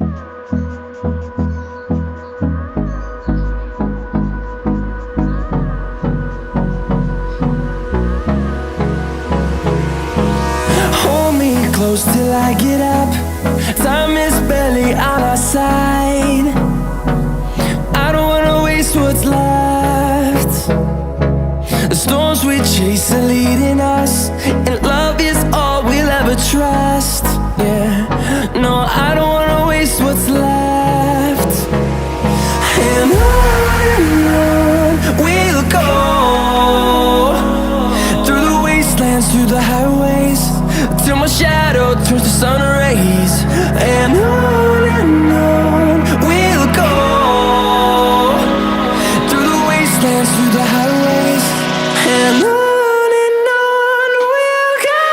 Hold me close till I get up. Time is barely on our side. I don't wanna waste what's left. The storms we chase are leading us, and love is all we'll ever trust. Yeah, no, I don't wanna waste what's left. And on we'll go, through the wastelands, through the highways, till my shadow turns to sun rays. And on we'll go, through the wastelands, through the highways, and on we'll go.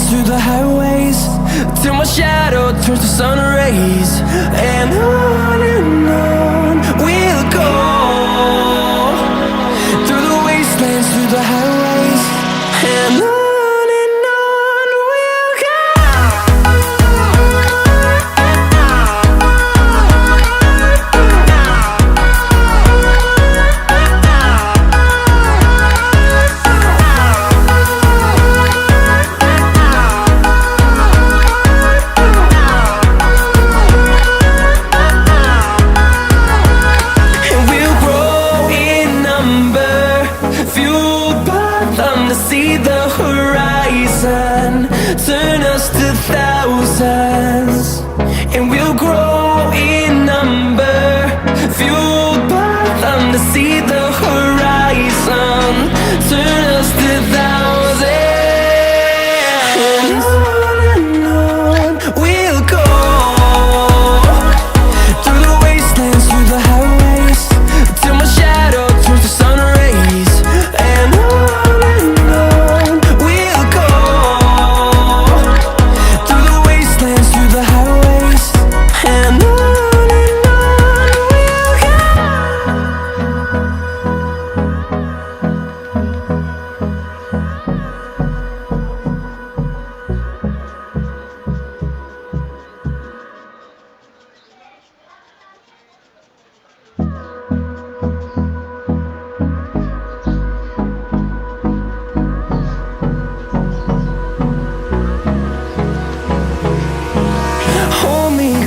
Through the highways, till my shadow turns to sun rays. And on we'll go, through the wastelands, through the highways, and on we'll go. See the horizon turn us to thousands, and we'll grow in number, fueled by them to see the horizon turn us to thousands. And on we'll go, through the wastelands, through the highways, till my shadow turns to sun rays. And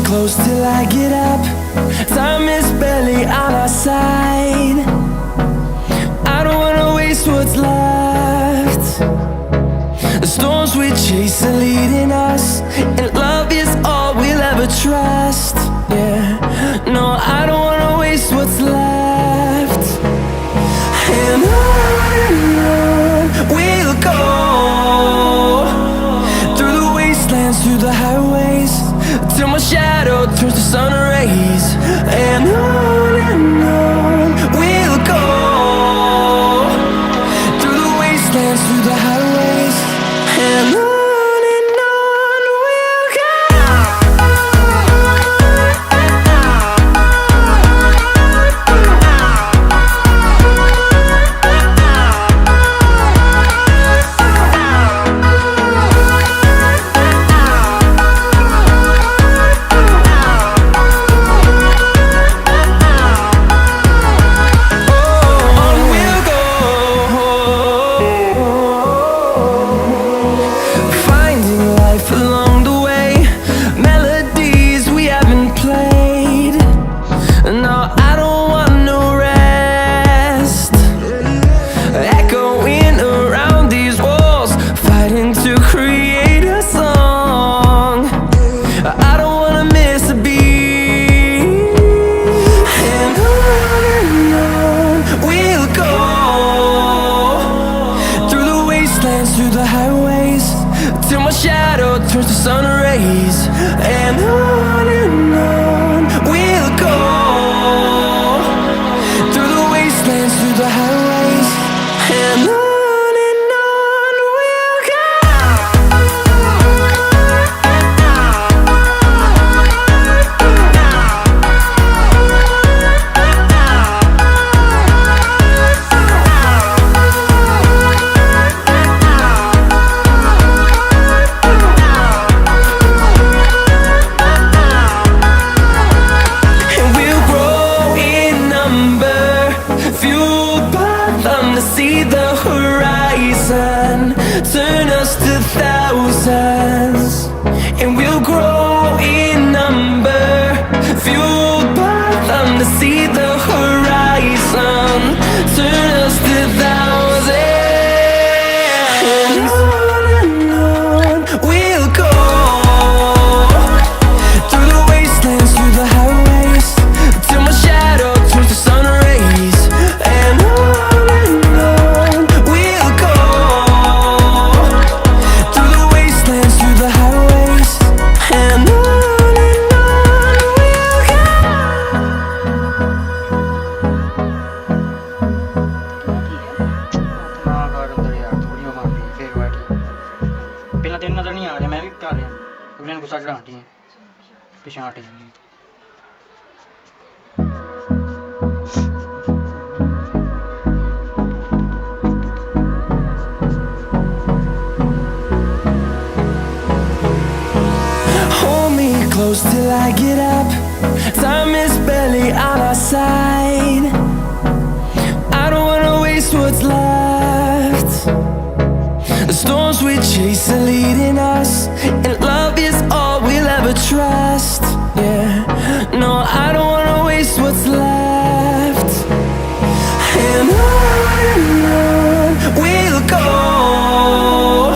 close till I get up. Time is barely on our side. I don't wanna waste what's left. The storms we chase are leading us, and love is all we'll ever trust. Yeah, no, I don't wanna waste what's left. And on we'll go, through the wastelands, through the highways, till my shadow turns to sun rays. And on we'll path, to see the horizon. Turn us to thousands, and we'll grow in number. Fueled by them to see the horizon. Turn us to thousands, and on we'll go. Through the wastelands, through the highways, till my shadow turns to sun rays. And on we'll go. Through the wastelands, through the highways, and on we'll go. ਪਹਿਲਾਂ ਤੈਨੂੰ ਨਜ਼ਰ ਨਹੀਂ ਆ ਰਿਹਾ, ਮੈਂ ਵੀ ਕਰ ਰਿਹਾ। ਅਗਲੇ ਨੂੰ ਗੁੱਸਾ ਚੜਾਉਂਦੀ ਹੈ, ਪਿੱਛੇ ਹਟ ਜਾਂਦੀ ਹੈ। Hold me close till I get up. Time is barely on our side. I don't wanna waste what's left. The storms we chase are leading us, and love is all we'll ever trust. Yeah, no, I don't wanna waste what's left.